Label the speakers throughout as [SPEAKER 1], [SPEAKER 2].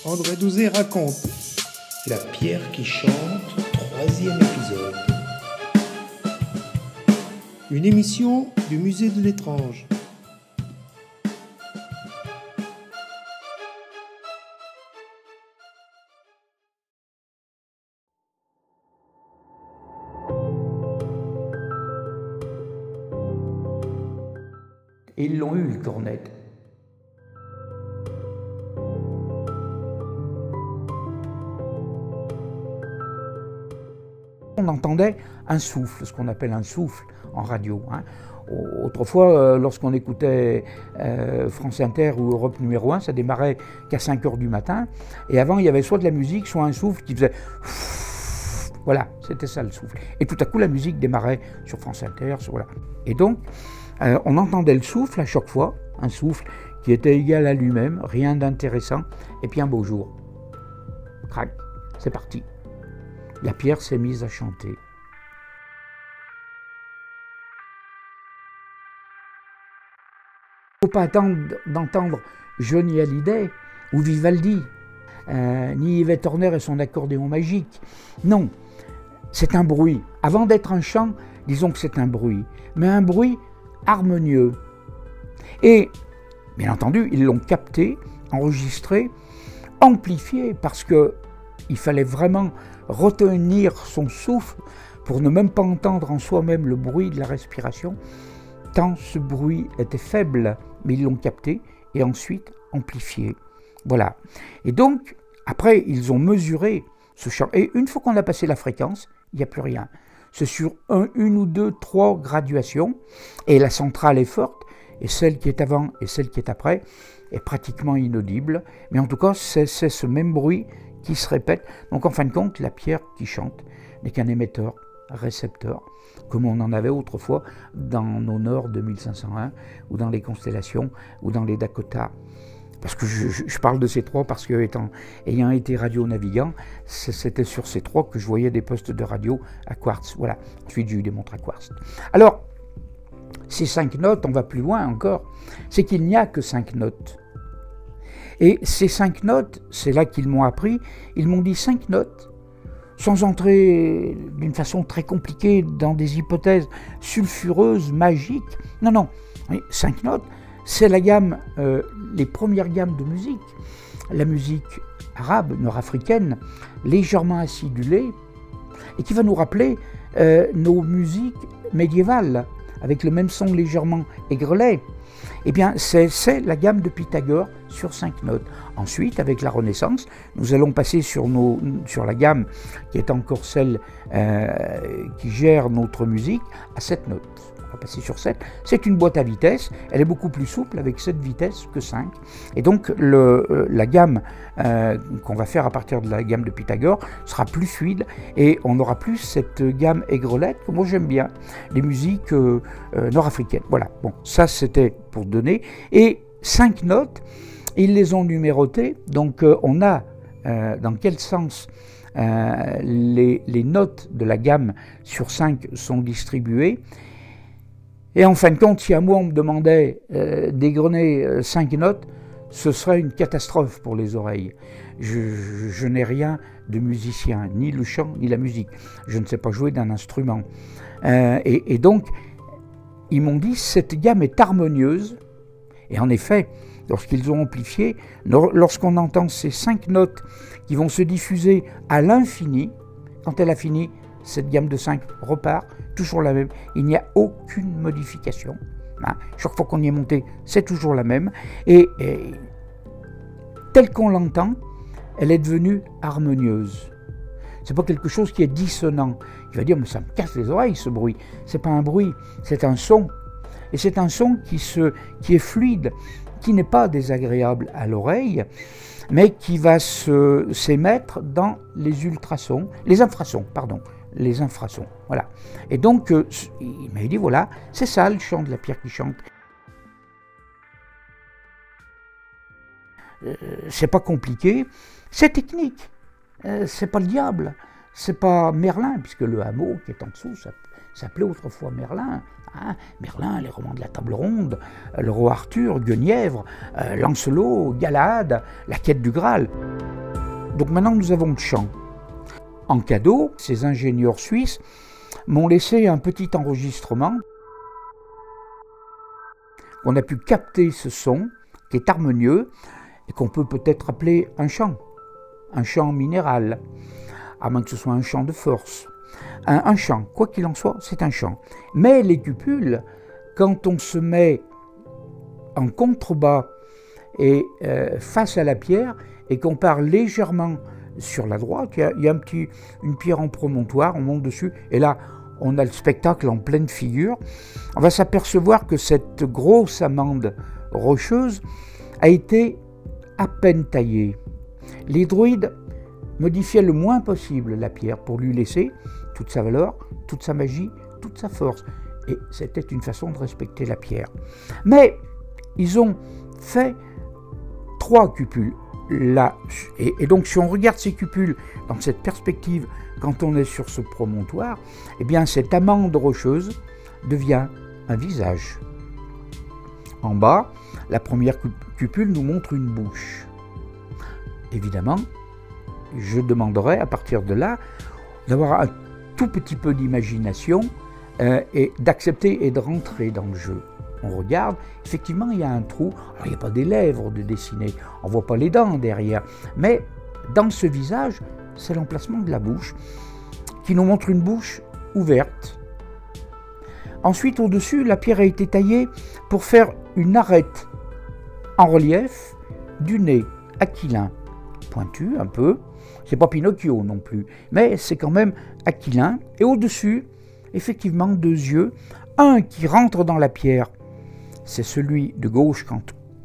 [SPEAKER 1] André Douzé raconte La pierre qui chante, 3e épisode. Une émission du Musée de l'étrange.
[SPEAKER 2] Et ils l'ont eu, le cornette. On entendait un souffle, ce qu'on appelle un souffle en radio. Autrefois, lorsqu'on écoutait France Inter ou Europe numéro 1, ça démarrait qu'à 5 h du matin. Et avant, il y avait soit de la musique, soit un souffle qui faisait... Voilà, c'était ça le souffle. Et tout à coup, la musique démarrait sur France Inter. Voilà. Et donc, on entendait le souffle à chaque fois, un souffle qui était égal à lui-même, rien d'intéressant, et puis un beau jour. Crac, c'est parti. La pierre s'est mise à chanter. Il ne faut pas attendre d'entendre Johnny Hallyday ou Vivaldi, ni Yvette Horner et son accordéon magique. Non, c'est un bruit. Avant d'être un chant, disons que c'est un bruit, mais un bruit harmonieux. Et, bien entendu, ils l'ont capté, enregistré, amplifié, parce qu'il fallait vraiment retenir son souffle pour ne même pas entendre en soi-même le bruit de la respiration, tant ce bruit était faible, mais ils l'ont capté et ensuite amplifié. Voilà. Et donc, après, ils ont mesuré ce champ. Et une fois qu'on a passé la fréquence, il n'y a plus rien. C'est sur une ou deux, trois graduations, et la centrale est forte, et celle qui est avant et celle qui est après est pratiquement inaudible, mais en tout cas, c'est ce même bruit qui se répète. Donc en fin de compte, la pierre qui chante n'est qu'un émetteur-récepteur, comme on en avait autrefois dans nos Nord 2501, ou dans les constellations, ou dans les Dakota. Parce que je parle de ces trois parce que, ayant été radio-navigant, c'était sur ces trois que je voyais des postes de radio à quartz. Voilà, ensuite j'ai eu des montres à quartz. Alors, ces 5 notes, on va plus loin encore, c'est qu'il n'y a que 5 notes. Et ces 5 notes, c'est là qu'ils m'ont appris, ils m'ont dit 5 notes, sans entrer d'une façon très compliquée dans des hypothèses sulfureuses, magiques. Non, non, 5 notes, c'est la gamme, les premières gammes de musique, la musique arabe, nord-africaine, légèrement acidulée, et qui va nous rappeler nos musiques médiévales, avec le même son légèrement aigrelet. Eh bien, c'est la gamme de Pythagore sur 5 notes. Ensuite, avec la Renaissance, nous allons passer sur la gamme qui est encore celle qui gère notre musique à 7 notes. On va passer sur 7. C'est une boîte à vitesse, elle est beaucoup plus souple avec 7 vitesses que 5. Et donc, la gamme qu'on va faire à partir de la gamme de Pythagore sera plus fluide et on n'aura plus cette gamme aigrelette que moi j'aime bien, les musiques nord-africaines. Voilà, bon, ça c'était pour donner. Et 5 notes, ils les ont numérotées, donc on a dans quel sens les notes de la gamme sur 5 sont distribuées. Et en fin de compte, si à moi on me demandait d'égrener 5 notes, ce serait une catastrophe pour les oreilles. Je n'ai rien de musicien, ni le chant, ni la musique. Je ne sais pas jouer d'un instrument. Et donc, ils m'ont dit, cette gamme est harmonieuse. Et en effet, lorsqu'ils ont amplifié, lorsqu'on entend ces 5 notes qui vont se diffuser à l'infini, quand elle a fini, cette gamme de 5 repart, toujours la même. Il n'y a aucune modification. Chaque fois qu'on y est monté, c'est toujours la même. Et telle qu'on l'entend, elle est devenue harmonieuse. C'est pas quelque chose qui est dissonant. Il va dire, mais ça me casse les oreilles ce bruit. C'est pas un bruit, c'est un son. Et c'est un son qui est fluide, qui n'est pas désagréable à l'oreille, mais qui va s'émettre dans les ultrasons, les infrasons, pardon. Les infrasons, voilà. Et donc, il m'a dit, voilà, c'est ça le chant de la pierre qui chante. C'est pas compliqué, c'est technique, c'est pas le diable, c'est pas Merlin, puisque le hameau qui est en dessous, ça s'appelait autrefois Merlin. Merlin, les romans de la table ronde, le roi Arthur, Guenièvre, Lancelot, Galahad, la quête du Graal. Donc maintenant nous avons le chant. En cadeau, ces ingénieurs suisses m'ont laissé un petit enregistrement. On a pu capter ce son qui est harmonieux et qu'on peut peut-être appeler un chant minéral, à moins que ce soit un chant de force. Un chant, quoi qu'il en soit, c'est un chant. Mais les cupules, quand on se met en contrebas et face à la pierre et qu'on part légèrement sur la droite, il y a une pierre en promontoire, on monte dessus et là on a le spectacle en pleine figure. On va s'apercevoir que cette grosse amande rocheuse a été à peine taillée. Les druides modifiaient le moins possible la pierre pour lui laisser toute sa valeur, toute sa magie, toute sa force. Et c'était une façon de respecter la pierre. Mais ils ont fait 3 cupules là. Et donc si on regarde ces cupules dans cette perspective, quand on est sur ce promontoire, eh bien cette amande rocheuse devient un visage. En bas, la première cupule nous montre une bouche. Évidemment, je demanderai à partir de là d'avoir un tout petit peu d'imagination et d'accepter et de rentrer dans le jeu. On regarde, effectivement il y a un trou, alors il n'y a pas des lèvres de dessiner, on ne voit pas les dents derrière, mais dans ce visage, c'est l'emplacement de la bouche qui nous montre une bouche ouverte. Ensuite, au-dessus, la pierre a été taillée pour faire une arête en relief du nez aquilin, pointu un peu. C'est pas Pinocchio non plus, mais c'est quand même aquilin. Et au-dessus, effectivement, 2 yeux, un qui rentre dans la pierre, c'est celui de gauche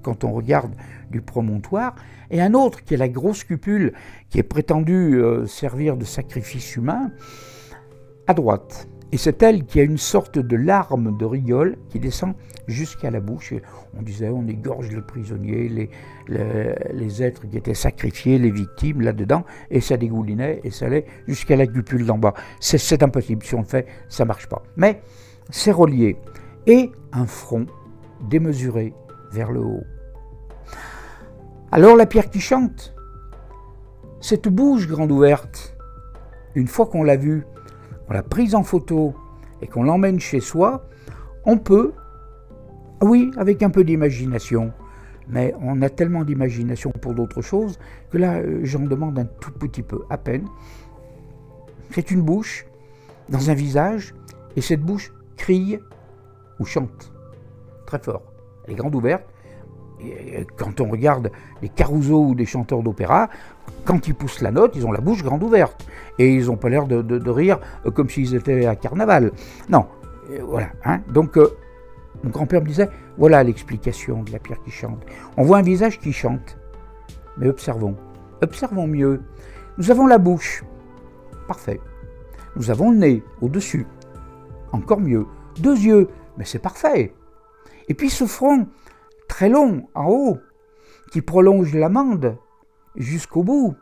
[SPEAKER 2] quand on regarde du promontoire, et un autre qui est la grosse cupule qui est prétendue servir de sacrifice humain, à droite. Et c'est elle qui a une sorte de larme de rigole qui descend jusqu'à la bouche. Et on disait, on égorge les prisonniers, les êtres qui étaient sacrifiés, les victimes là-dedans, et ça dégoulinait et ça allait jusqu'à la cupule d'en bas. C'est impossible, si on le fait, ça ne marche pas. Mais c'est relié. Et un front démesuré vers le haut. Alors la pierre qui chante, cette bouche grande ouverte, une fois qu'on l'a vue, on l'a prise en photo et qu'on l'emmène chez soi, on peut, oui, avec un peu d'imagination, mais on a tellement d'imagination pour d'autres choses que là, j'en demande un tout petit peu, à peine. C'est une bouche dans un visage, et cette bouche crie ou chante très fort. Elle est grande ouverte. Et quand on regarde les carousaux ou des chanteurs d'opéra, quand ils poussent la note, ils ont la bouche grande ouverte. Et ils n'ont pas l'air de rire comme s'ils étaient à carnaval. Non, voilà. Hein. Donc, mon grand-père me disait, voilà l'explication de la pierre qui chante. On voit un visage qui chante. Mais observons mieux. Nous avons la bouche. Parfait. Nous avons le nez au-dessus. Encore mieux. 2 yeux. Mais c'est parfait. Et puis ce front très long en haut, qui prolonge l'amande jusqu'au bout.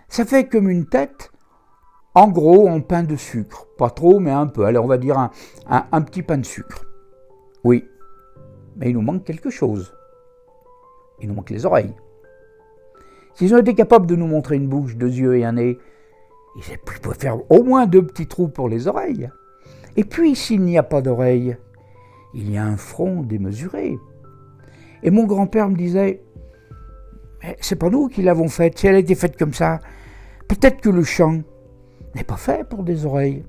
[SPEAKER 2] Ça fait comme une tête, en gros, en pain de sucre. Pas trop, mais un peu. Allez, on va dire un petit pain de sucre. Oui, mais il nous manque quelque chose. Il nous manque les oreilles. S'ils ont été capables de nous montrer une bouche, 2 yeux et un nez, ils pouvaient faire au moins 2 petits trous pour les oreilles. Et puis, s'il n'y a pas d'oreilles, il y a un front démesuré. Et mon grand-père me disait, c'est pas nous qui l'avons faite, si elle a été faite comme ça, peut-être que le chant n'est pas fait pour des oreilles,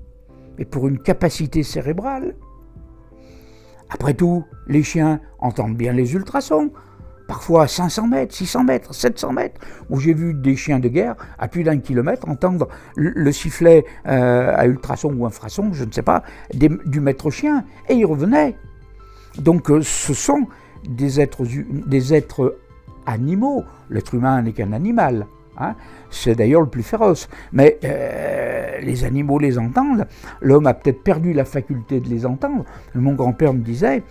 [SPEAKER 2] mais pour une capacité cérébrale. Après tout, les chiens entendent bien les ultrasons, parfois à 500 mètres, 600 mètres, 700 mètres, où j'ai vu des chiens de guerre à plus d'1 kilomètre entendre le sifflet à ultrason ou infrason, je ne sais pas, du maître chien, et ils revenaient. Donc ce sont des êtres animaux. L'être humain n'est qu'un animal. Hein. C'est d'ailleurs le plus féroce. Mais les animaux les entendent. L'homme a peut-être perdu la faculté de les entendre. Mon grand-père me disait,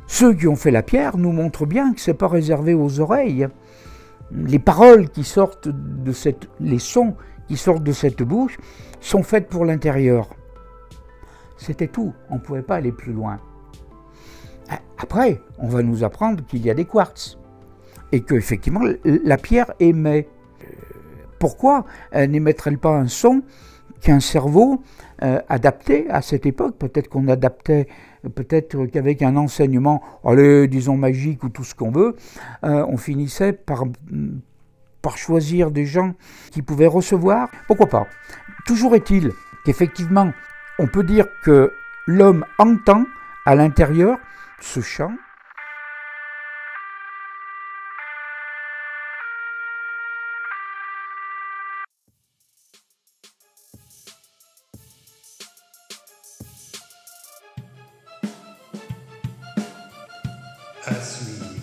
[SPEAKER 2] ceux qui ont fait la pierre nous montrent bien que ce n'est pas réservé aux oreilles. Les paroles qui sortent les sons qui sortent de cette bouche sont faites pour l'intérieur. C'était tout. On ne pouvait pas aller plus loin. Après, on va nous apprendre qu'il y a des quartz et qu'effectivement la pierre émet. pourquoi n'émettrait-elle pas un son qu'un cerveau adapté à cette époque? Peut-être qu'on adaptait, peut-être qu'avec un enseignement, allez, disons magique ou tout ce qu'on veut, on finissait par choisir des gens qui pouvaient recevoir. Pourquoi pas? Toujours est-il qu'effectivement, on peut dire que l'homme entend à l'intérieur ce chant.
[SPEAKER 1] À suivre.